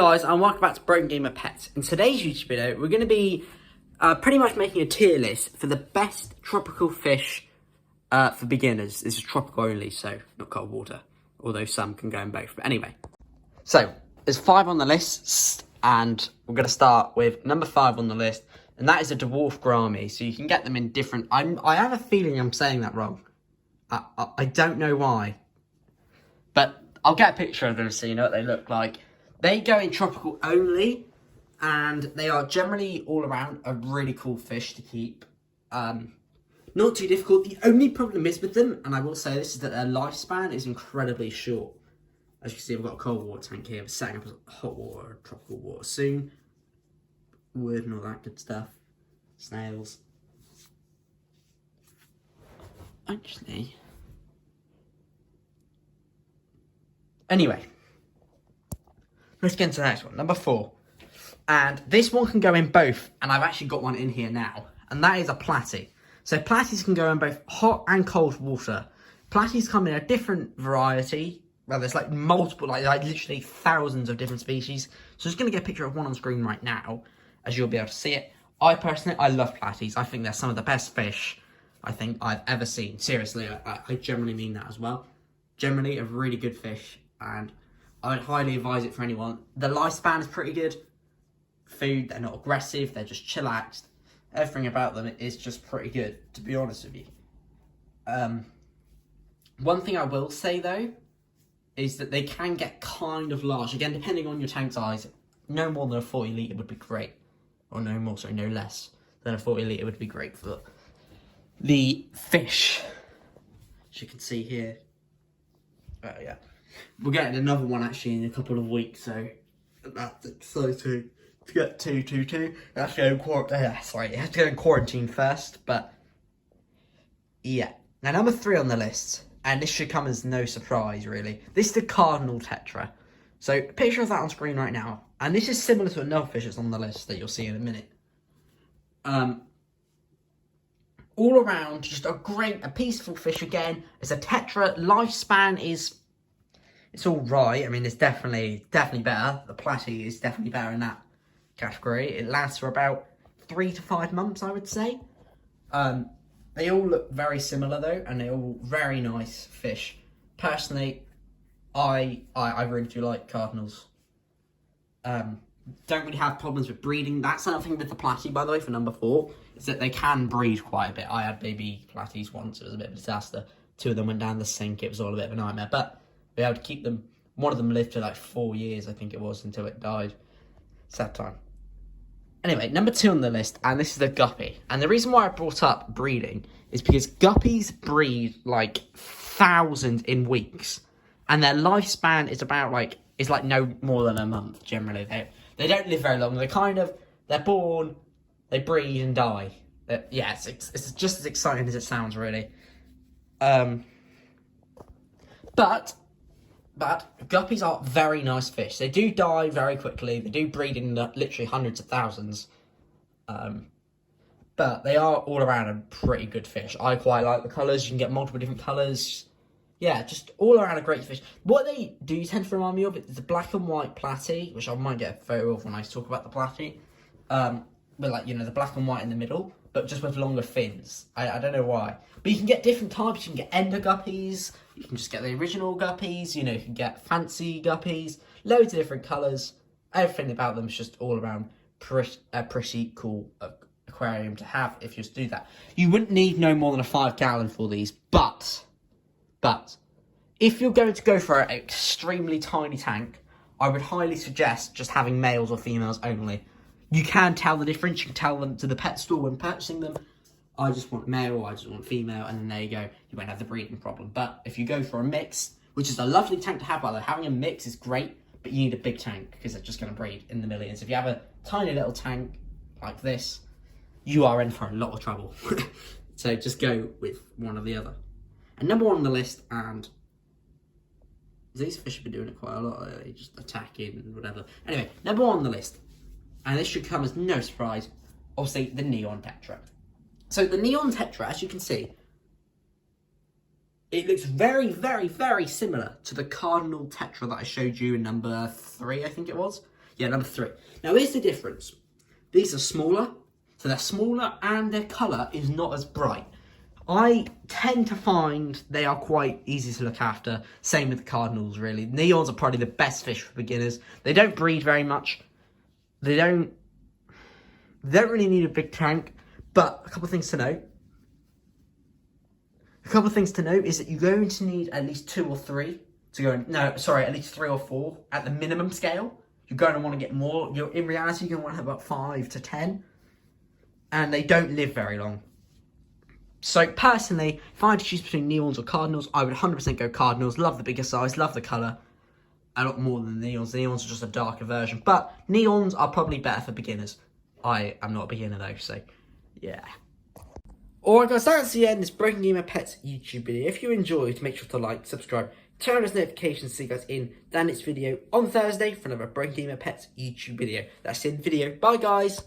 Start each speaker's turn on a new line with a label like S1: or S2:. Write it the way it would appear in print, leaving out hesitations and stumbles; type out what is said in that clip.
S1: guys, and welcome back to Broken Gamer Pets. In today's YouTube video, we're going to be pretty much making a tier list for the best tropical fish for beginners. This is tropical only, so not cold water, although some can go in both. But anyway, so there's 5 on the list, and we're going to start with number 5 on the list, and that is a dwarf gourami. So you can get them in different... I have a feeling I'm saying that wrong. I don't know why, but I'll get a picture of them so you know what they look like. They go in tropical only, and they are generally all around a really cool fish to keep. Not too difficult. The only problem is with them, and I will say this, is that their lifespan is incredibly short. As you can see, I've got a cold water tank here. We're setting up hot water, tropical water soon. Wood and all that good stuff. Snails. Actually... Anyway, let's get into the next one, number 4. And this one can go in both, and I've actually got one in here now, and that is a platy. So platies can go in both hot and cold water. Platies come in a different variety. Well, there's like multiple, like literally thousands of different species. So I'm just going to get a picture of one on screen right now, as you'll be able to see it. I love platies. I think they're some of the best fish I think I've ever seen. Seriously, I generally mean that as well. Generally a really good fish, and I would highly advise it for anyone. The lifespan is pretty good. Food, they're not aggressive, they're just chillaxed. Everything about them is just pretty good, to be honest with you. One thing I will say though, is that they can get kind of large. Again, depending on your tank size, no more than a 40 litre would be great. Or no more, sorry, no less than a 40 litre would be great for the fish. As you can see here. Yeah. We're getting another one actually in a couple of weeks, so that's exciting. To get two. You have to go in you have to go in quarantine first, but yeah. Now number 3 on the list, and this should come as no surprise really. This is the cardinal tetra. So a picture of that on screen right now, and this is similar to another fish that's on the list that you'll see in a minute. All around, just a peaceful fish again. It's a tetra. Lifespan is, it's all right. I mean, it's definitely better. The platy is definitely better in that category. It lasts for about 3 to 5 months, I would say. They all look very similar though, and they're all very nice fish. Personally, I really do like cardinals. Don't really have problems with breeding. That's another thing with the platy, by the way, for number 4, is that they can breed quite a bit. I had baby platies once. It was a bit of a disaster. 2 of them went down the sink. It was all a bit of a nightmare. But we were able to keep them. One of them lived for like 4 years, I think it was, until it died. Sad time. Anyway, number 2 on the list, and this is the guppy. And the reason why I brought up breeding is because guppies breed like thousands in weeks. And their lifespan is about like, is like no more than a month, generally. They don't live very long. They're born, they breed and die. Yeah, it's just as exciting as it sounds, really. But guppies are very nice fish. They do die very quickly. They do breed in literally hundreds of thousands. But they are all around a pretty good fish. I quite like the colours. You can get multiple different colours. Yeah, just all around a great fish. What they do tend to remind me of is the black and white platy, which I might get a photo of when I talk about the platy. But like, you know, the black and white in the middle, but just with longer fins. I don't know why. But you can get different types. You can get ender guppies. You can just get the original guppies. You know, you can get fancy guppies. Loads of different colours. Everything about them is just all around a pretty cool aquarium to have if you just do that. You wouldn't need no more than a 5-gallon for these, but if you're going to go for an extremely tiny tank, I would highly suggest just having males or females only. You can tell the difference. You can tell them to the pet store when purchasing them. I just want male, I just want female, and then there you go. You won't have the breeding problem. But if you go for a mix, which is a lovely tank to have, by the way, having a mix is great, but you need a big tank because they're just going to breed in the millions. If you have a tiny little tank like this, you are in for a lot of trouble. So just go with one or the other. And number 1 on the list, and these fish have been doing it quite a lot, just attacking and whatever. Anyway, number 1 on the list, and this should come as no surprise, obviously the neon tetra. So the neon tetra, as you can see, it looks very, very, very similar to the cardinal tetra that I showed you in number 3, I think it was. Yeah, number 3. Now, here's the difference. These are smaller, so they're smaller and their colour is not as bright. I tend to find they are quite easy to look after. Same with the cardinals, really. Neons are probably the best fish for beginners. They don't breed very much. They don't really need a big tank. But a couple of things to note. Is that you're going to need at least 2 or 3 to go in. No, sorry, at least 3 or 4 at the minimum scale. You're going to want to get more. In reality, you're going to want to have about 5 to 10. And they don't live very long. So personally, if I had to choose between neons or cardinals, I would 100% go cardinals. Love the bigger size, love the colour. A lot more than the neons. The neons are just a darker version. But neons are probably better for beginners. I am not a beginner though, so yeah. Alright guys, that's the end of this Breaking Gamer Pets YouTube video. If you enjoyed, make sure to like, subscribe, turn on those notifications to see you guys in the next video on Thursday for another Breaking Gamer Pets YouTube video. That's the end of the video. Bye guys!